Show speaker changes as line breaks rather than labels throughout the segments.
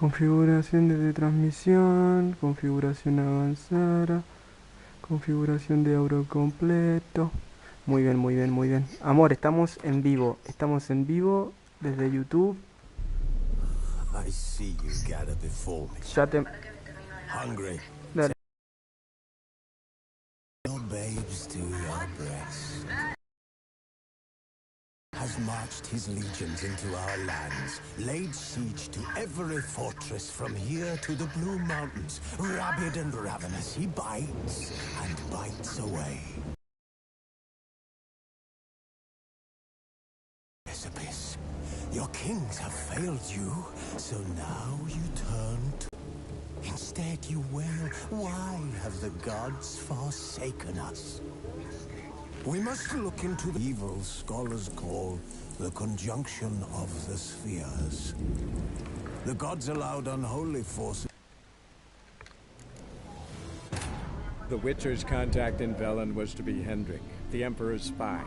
Configuración de transmisión, configuración avanzada, configuración de euro completo. Muy bien, muy bien, muy bien. Amor, estamos en vivo. Estamos en vivo desde YouTube.
I see you gather before me.
Ya te...
Hungry.
Dale.
Your babes to your breast. Has marched his legions into our lands, laid siege to every fortress from here to the Blue Mountains. Rabid and ravenous, he bites and bites away. Precipice. Your kings have failed you, so now you turn to... Instead you wail, why have the gods forsaken us? We must look into the evil scholars call the conjunction of the spheres. The gods allowed unholy forces.
The Witcher's contact in Velen was to be Hendrik, the Emperor's spy.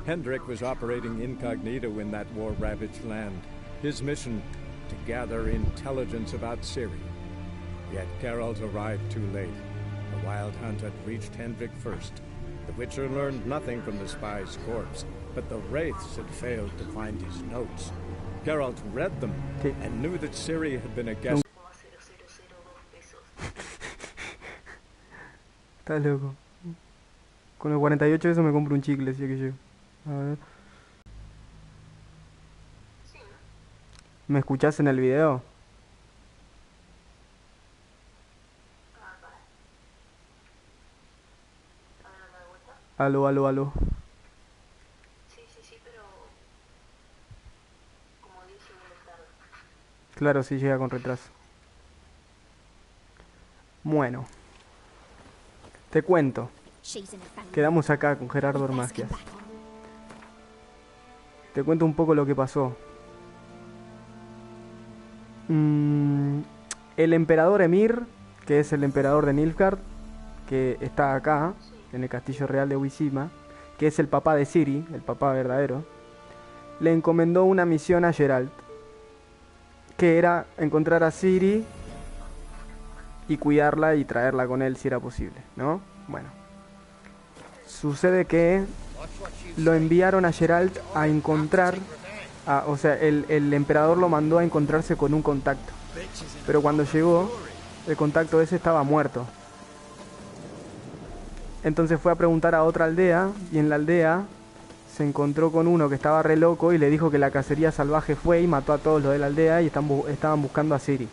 Hendrik was operating incognito in that war-ravaged land. His mission, to gather intelligence about Ciri. Yet Geralt arrived too late. The Wild Hunt had reached Hendrik first. The Witcher learned nothing from the spy's corpse, but the Wraiths had failed to find his notes. Geralt read them and knew that Ciri had been a guest.
Estás loco. Con los 48 eso me compro un chicle, si es que llego. A ver. ¿Me escuchás en el video? Aló, aló, aló.
Sí, pero como dice, tarde.
Claro, sí llega con retraso. Bueno. Te cuento. Quedamos acá con Gerardo Ormagias. Te cuento un poco lo que pasó. El emperador Emir, que es el emperador de Nilfgaard, que está acá, en el castillo real de Wishima, que es el papá de Ciri, el papá verdadero, le encomendó una misión a Geralt, que era encontrar a Ciri y cuidarla y traerla con él si era posible, ¿no? Bueno, sucede que lo enviaron a Geralt a encontrar, o sea, el emperador lo mandó a encontrarse con un contacto, pero cuando llegó, el contacto ese estaba muerto. Entonces fue a preguntar a otra aldea, y en la aldea se encontró con uno que estaba re loco y le dijo que la cacería salvaje fue y mató a todos los de la aldea y estaban buscando a Ciri.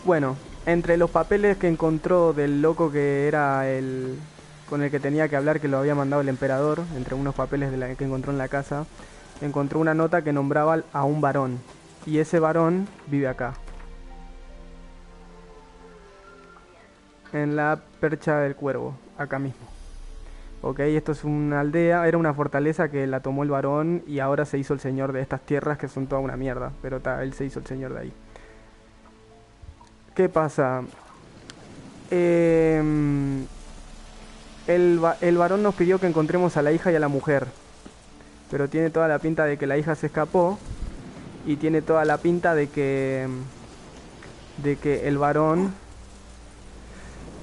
Bueno, entre los papeles que encontró del loco que era el con el que tenía que hablar, que lo había mandado el emperador, entre unos papeles que encontró en la casa, encontró una nota que nombraba a un varón, y ese varón vive acá, en la percha del cuervo, acá mismo. Ok, esto es una aldea, era una fortaleza que la tomó el varón y ahora se hizo el señor de estas tierras que son toda una mierda, pero él se hizo el señor de ahí. ¿Qué pasa? El varón nos pidió que encontremos a la hija y a la mujer, pero tiene toda la pinta de que la hija se escapó y tiene toda la pinta de que el varón...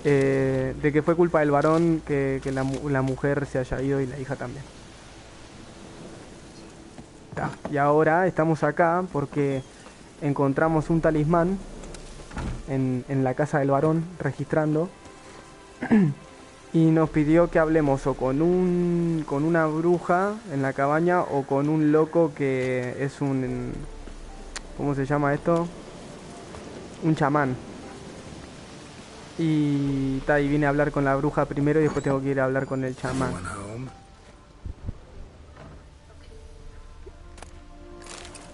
de que fue culpa del varón que la mujer se haya ido y la hija también. Y ahora estamos acá porque encontramos un talismán en la casa del varón registrando y nos pidió que hablemos o con una bruja en la cabaña o con un loco que es un... ¿cómo se llama esto? Un chamán. Y vine a hablar con la bruja primero y después tengo que ir a hablar con el chamán.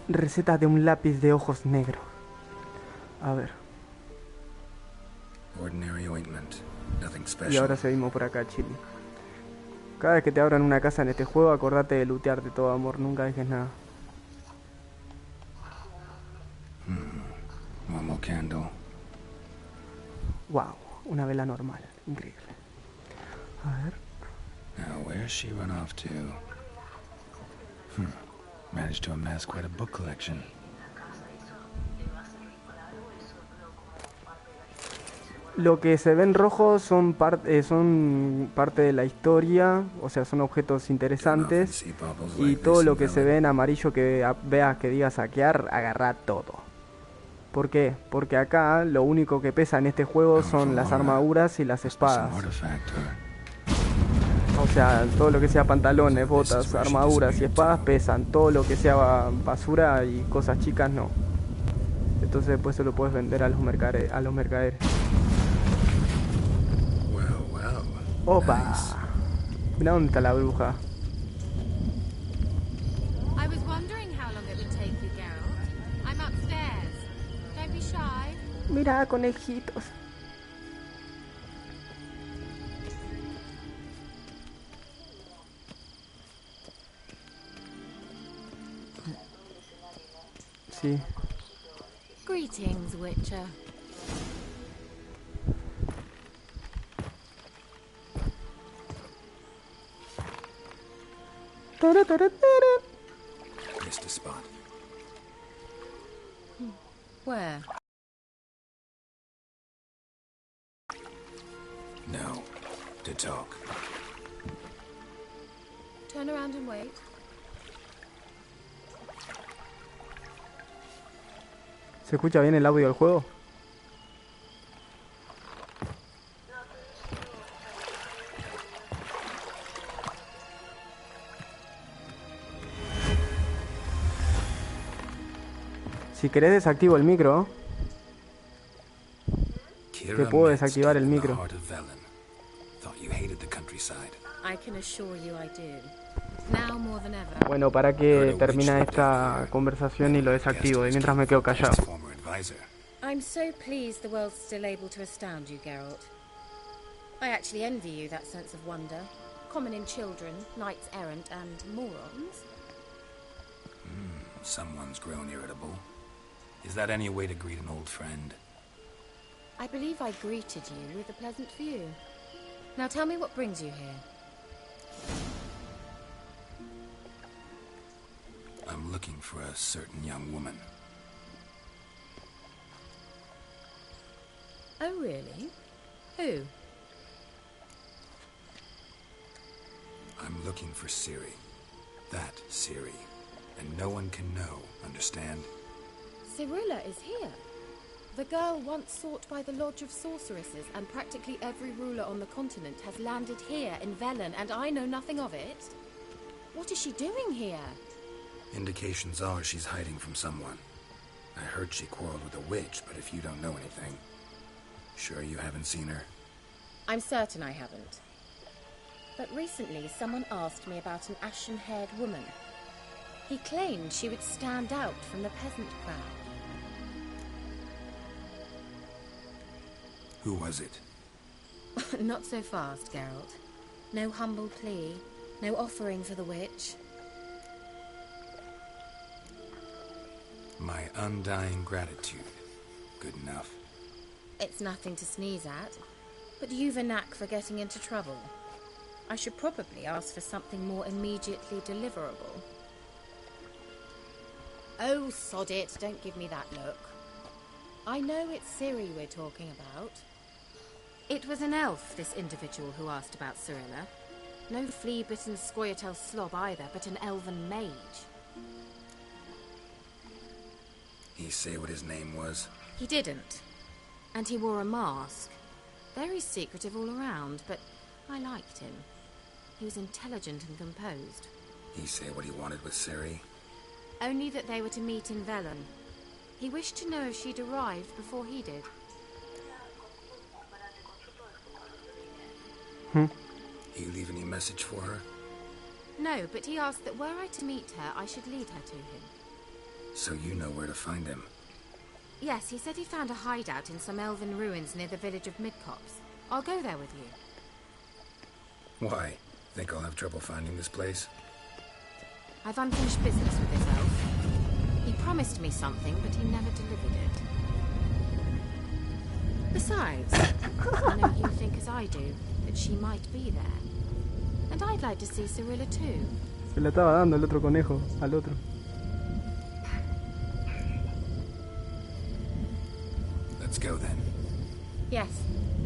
Receta de un lápiz de ojos negros. A ver. Y ahora seguimos por acá, chile. Cada vez que te abran una casa en este juego, acordate de lootearte todo, amor. Nunca dejes nada. Wow, una vela normal. Increíble. A ver.
Now, where's she run off to? Managed to amass quite a book collection.
Lo que se ve en rojo son parte de la historia, o sea, son objetos interesantes. Y todo lo que se ve en amarillo que veas que diga saquear, agarrá todo. ¿Por qué? Porque acá lo único que pesa en este juego son las armaduras y las espadas. O sea, todo lo que sea pantalones, botas, armaduras y espadas pesan. Todo lo que sea basura y cosas chicas no. Entonces después se lo puedes vender a los mercaderes. ¡Opa! Mira dónde está la bruja.
I was wondering how long it would take you, Geralt. I'm upstairs. Don't be shy.
Mira, conejitos. Sí.
Greetings, Witcher.
Missed a spot.
Where?
No. To talk.
Turn around and wait.
¿Se escucha bien el audio del juego? Si querés desactivo el micro. Te puedo desactivar el micro.
I can assure you I do. Now more than ever.
Bueno, para que termina esta conversación y lo desactivo, y mientras me quedo callado.
I'm so pleased the world's still able to astound you, Geralt. I actually envy you that sense of wonder, common in children, knights errant, and morons.
Someone's grown irritable. Is that any way to greet an old friend?
I believe I greeted you with a pleasant view. Now tell me what brings you here.
I'm looking for a certain young woman.
Oh, really? Who?
I'm looking for Ciri. That Ciri. And no one can know, understand?
Cirilla is here. The girl once sought by the Lodge of Sorceresses, and practically every ruler on the continent has landed here in Velen, and I know nothing of it. What is she doing here?
Indications are she's hiding from someone. I heard she quarreled with a witch, but if you don't know anything... Sure you haven't seen her?
I'm certain I haven't. But recently someone asked me about an ashen-haired woman. He claimed she would stand out from the peasant crowd.
Who was it?
Not so fast, Geralt. No humble plea, no offering for the witch.
My undying gratitude. Good enough.
It's nothing to sneeze at, but you've a knack for getting into trouble. I should probably ask for something more immediately deliverable. Oh, sod it, don't give me that look. I know it's Ciri we're talking about. It was an elf, this individual who asked about Cirilla. No flea-bitten Scoia'tael slob either, but an elven mage.
He say what his name was?
He didn't. And he wore a mask. Very secretive all around, but I liked him. He was intelligent and composed.
He say what he wanted with Ciri?
Only that they were to meet in Velen. He wished to know if she'd arrived before he did.
He leave any message for her?
No, but he asked that were I to meet her, I should lead her to him.
So you know where to find him?
Yes, he said he found a hideout in some elven ruins near the village of Midcopse. I'll go there with you.
Why? Think I'll have trouble finding this place?
I've unfinished business with this elf. He promised me something, but he never delivered it. Besides, I know you think as I do, that she might be there. And I'd like to see Cirilla too.
Se la estaba dando el otro conejo al otro.
Let's go then.
Yes.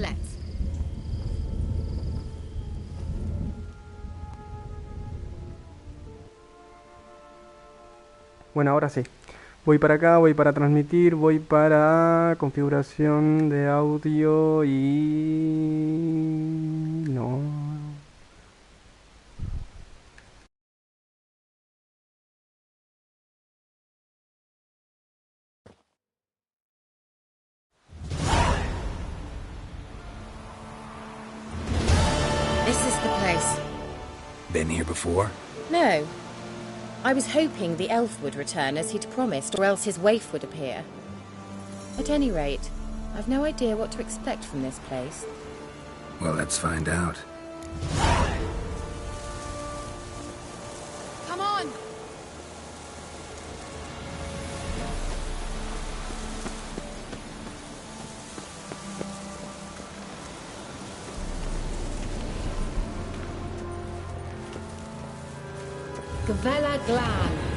Let's.
Bueno, ahora sí. Voy para acá, voy para transmitir, voy para configuración de audio y... No.
This is the place.
Been here before?
No. I was hoping the elf would return as he'd promised, or else his waif would appear. At any rate, I've no idea what to expect from this place.
Well, let's find out.
Come on! Gavella Glan.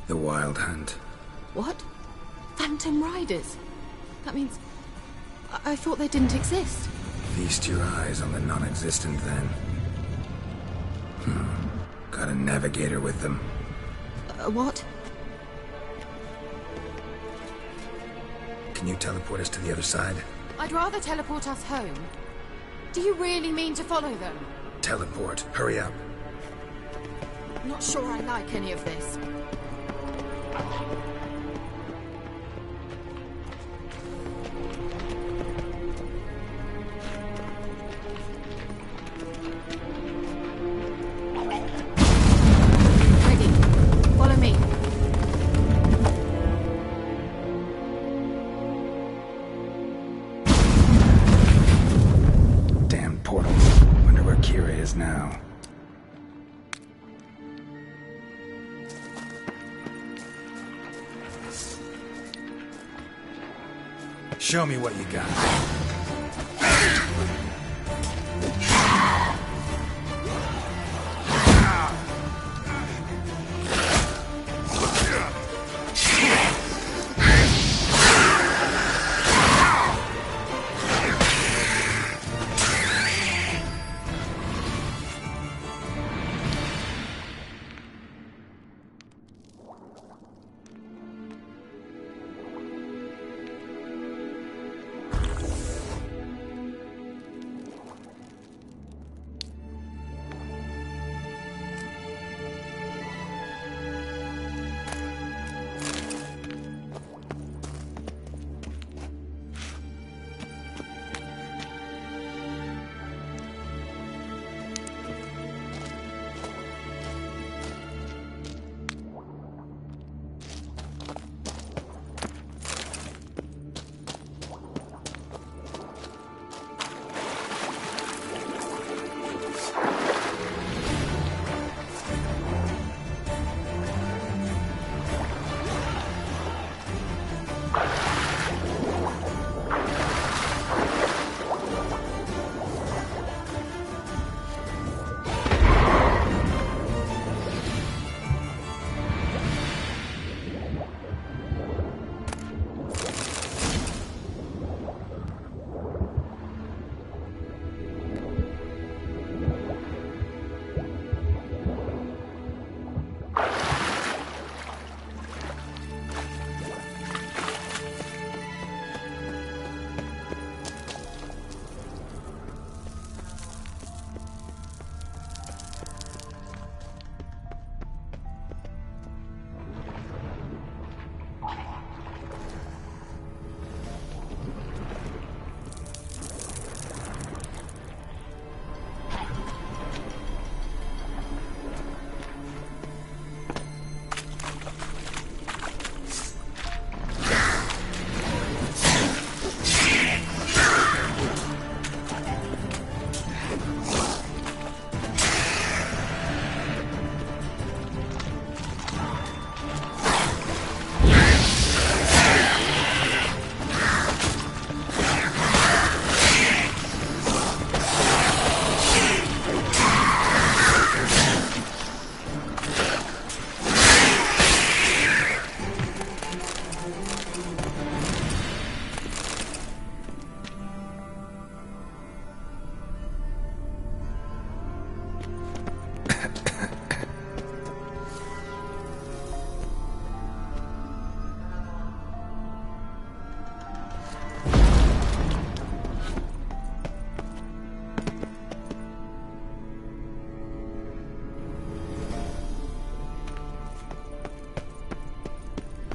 The Wild Hunt.
What? Phantom Riders? That means... I thought they didn't exist.
Feast your eyes on the non-existent then. Got a navigator with them.
What?
Can you teleport us to the other side?
I'd rather teleport us home. Do you really mean to follow them?
Teleport. Hurry up.
Not sure I like any of this. Ready. Follow me.
Damn portal. Wonder where Kira is now. Show me what you got.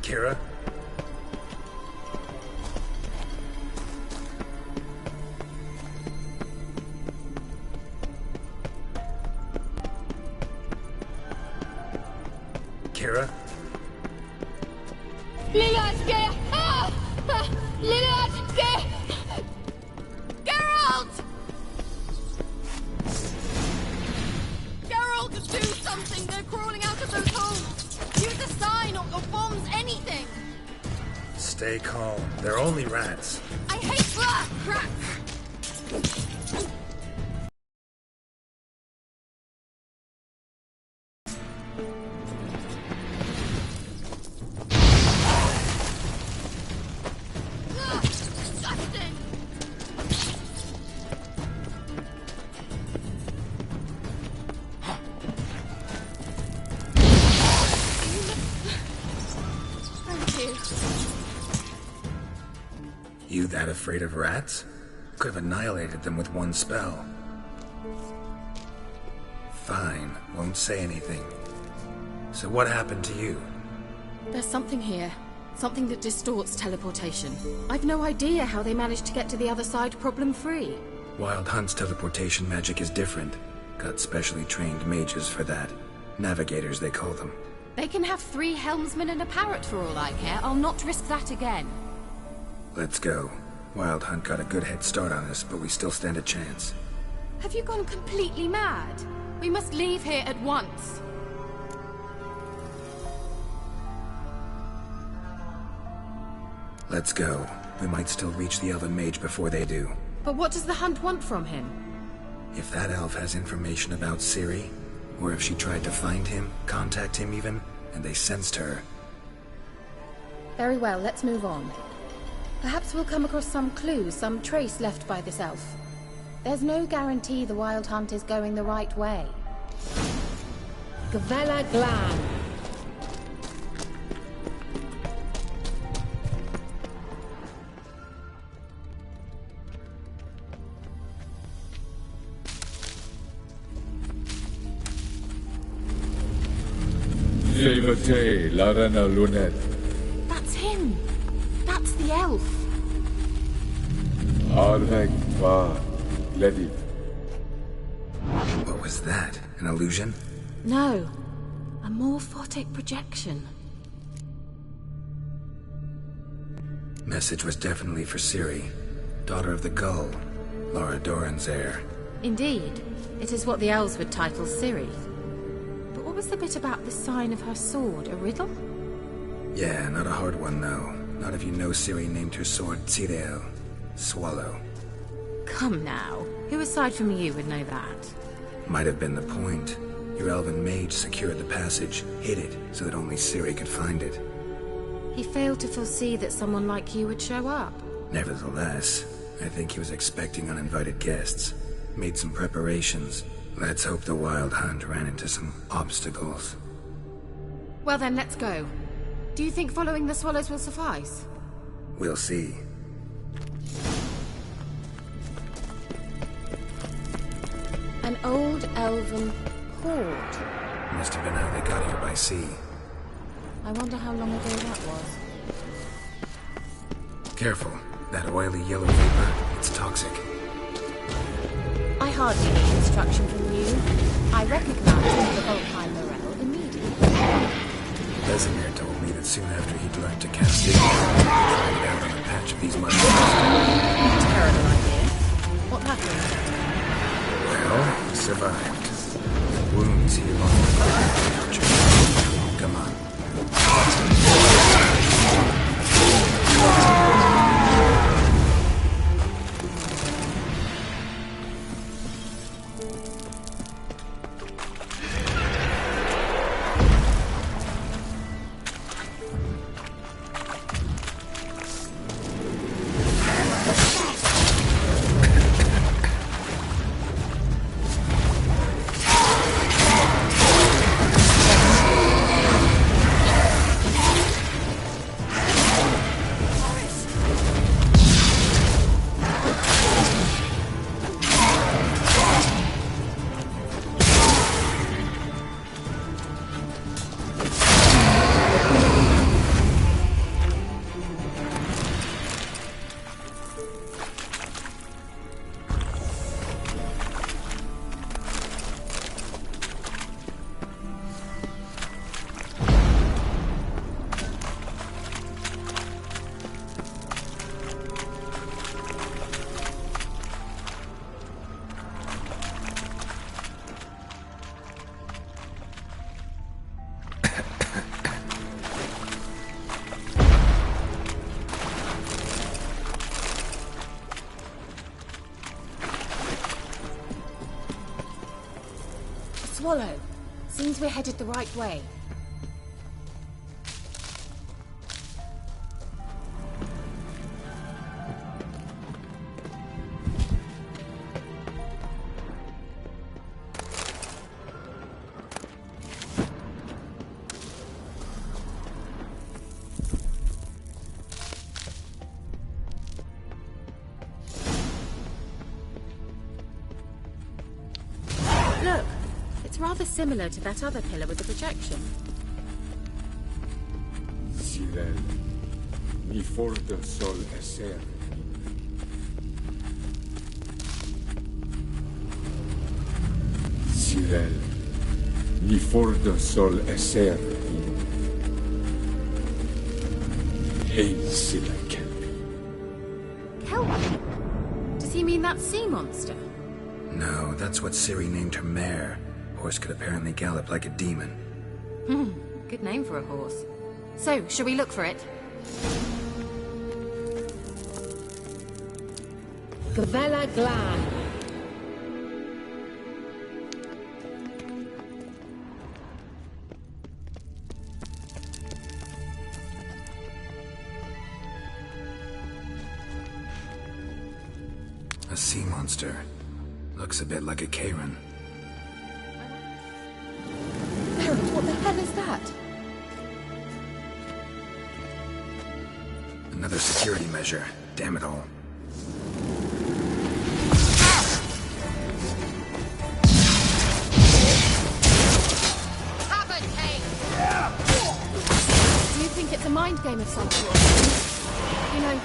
Kira? Kira?
Lilatke! Lilatke! Geralt! Geralt, do something! They're crawling out of those holes! Use a sign or bombs, anything!
Stay calm. They're only rats.
I hate rats!
You that afraid of rats? Could have annihilated them with one spell. Fine, won't say anything. So what happened to you?
There's something here. Something that distorts teleportation. I've no idea how they managed to get to the other side problem-free.
Wild Hunt's teleportation magic is different. Got specially trained mages for that. Navigators, they call them.
They can have 3 helmsmen and a parrot for all I care. I'll not risk that again.
Let's go. Wild Hunt got a good head start on us, but we still stand a chance.
Have you gone completely mad? We must leave here at once.
Let's go. We might still reach the Elven Mage before they do.
But what does the Hunt want from him?
If that elf has information about Ciri, or if she tried to find him, contact him even, and they sensed her.
Very well, let's move on. Perhaps we'll come across some clue, some trace left by this elf. There's no guarantee the Wild Hunt is going the right way. Gavella Glan.
Levate, Larena Lunet.
That's him! That's the elf!
Arvek va Lediv.
What was that? An illusion?
No. A morphotic projection.
Message was definitely for Ciri, daughter of the Gull, Lara Doran's heir.
Indeed. It is what the elves would title Ciri. But what was the bit about the sign of her sword? A riddle?
Yeah, not a hard one, though. Not if you know Ciri named her sword Tirel, Swallow.
Come now. Who aside from you would know that?
Might have been the point. Your elven mage secured the passage, hid it, so that only Ciri could find it.
He failed to foresee that someone like you would show up.
Nevertheless, I think he was expecting uninvited guests. Made some preparations. Let's hope the Wild Hunt ran into some obstacles.
Well then, let's go. Do you think following the swallows will suffice?
We'll see.
An old elven hoard.
Must have been how they got here by sea.
I wonder how long ago that was.
Careful. That oily yellow vapor, it's toxic.
I hardly need instruction from you. I recognize the Volkheim Morel immediately.
Vesemir told me that soon after he'd learned to cast it, he tried it out on a patch of these mushrooms.
Terrible idea. What happened?
Well, he survived. Wounds heal on the torture. Come on.
Swallow. Seems we're headed the right way. rather similar to that other pillar with the projection.
Sirel, mi forte sol esser. Sirel, mi forte sol esser. Hey, Silla Kelpie.
Kelpie? Does he mean that sea monster?
No, that's what Ciri named her mare. Horse could apparently gallop like a demon.
Good name for a horse. So, shall we look for it? Gavella Glan.
A sea monster. Looks a bit like a Karen.
What the hell is that?
Another security measure. Damn it all.
Do you think it's a mind game of some sort? You know,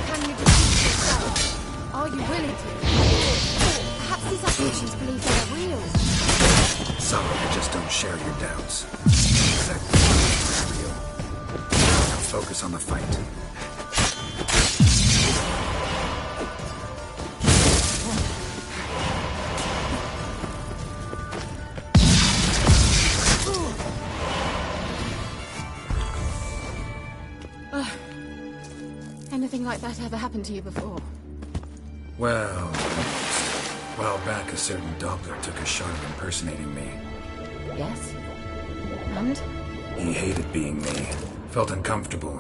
can you defeat yourself? Are you willing to? Perhaps these apparitions believe they are real.
Some of you just don't share your doubts. Exactly what's real. Now focus on the fight.
Anything like that ever happened to you before?
Well, a while back a certain Doppler took a shot at impersonating me.
Yes? And?
He hated being me. Felt uncomfortable.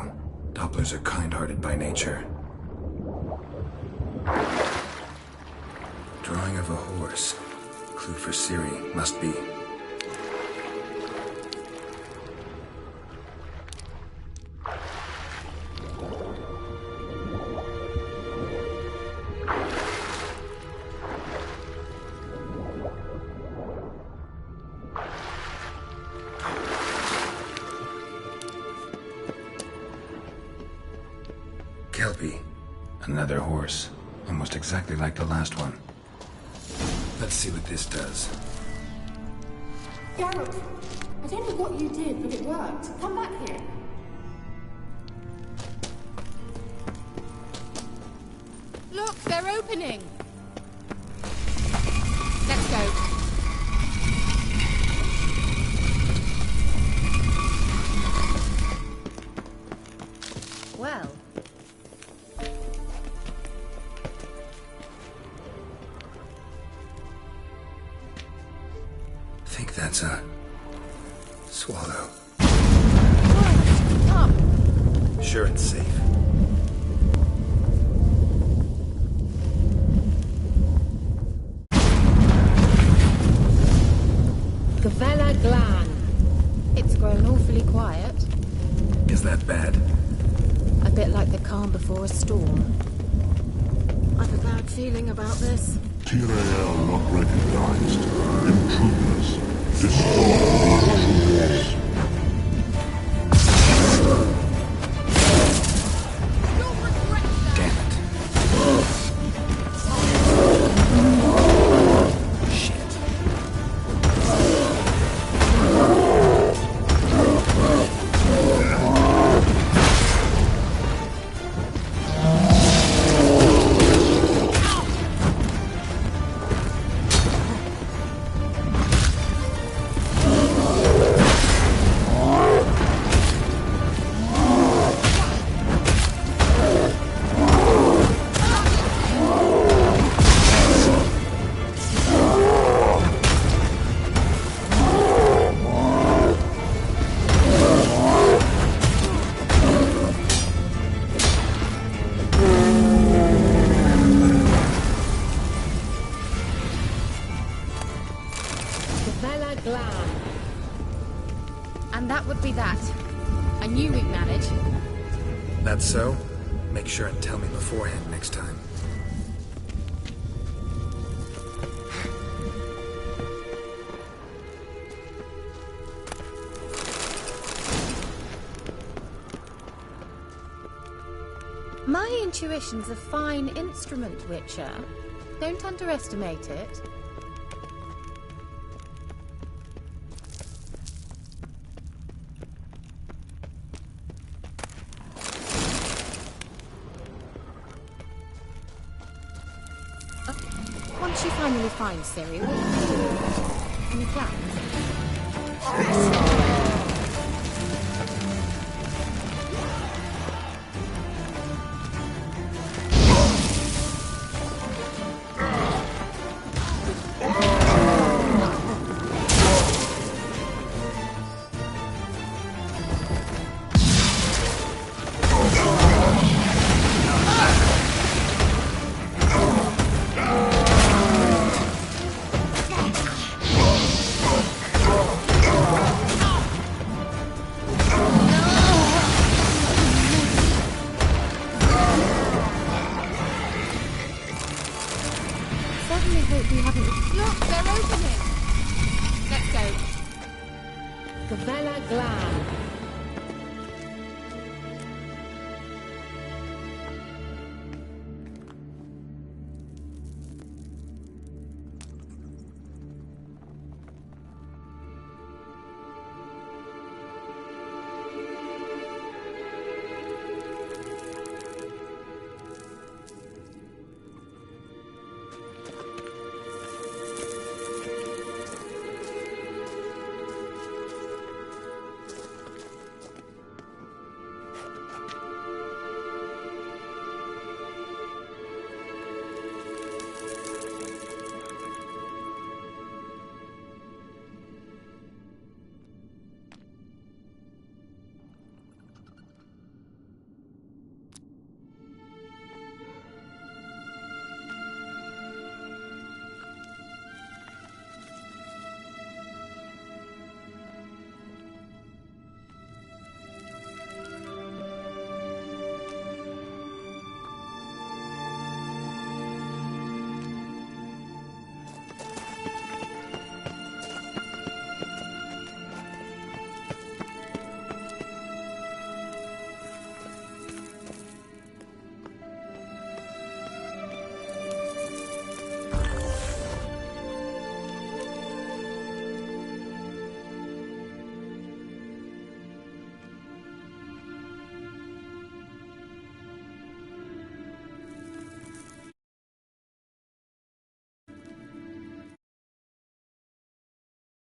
Dopplers are kind-hearted by nature. Drawing of a horse. Clue for Ciri. Must be. Kelpie. Another horse. Almost exactly like the last one. Let's see what this does.
Geralt, I don't know what you did, but it worked. Come back here.
Look, they're opening! Let's go. Well.
Think that's a swallow.
Come.
Sure it's safe.
Gavella Glan. It's grown awfully quiet.
Is that bad?
A bit like the calm before a storm. I've a bad feeling about this.
Tyrael not recognized. Intruders. Destroy the intruders.
Damn it. Shit.
And that would be that. I knew we'd manage.
That's so? Make sure and tell me beforehand next time.
My intuition's a fine instrument, Witcher. Don't underestimate it. Once you finally find Ciri, what will you do? Any plans?
Gavella Glan.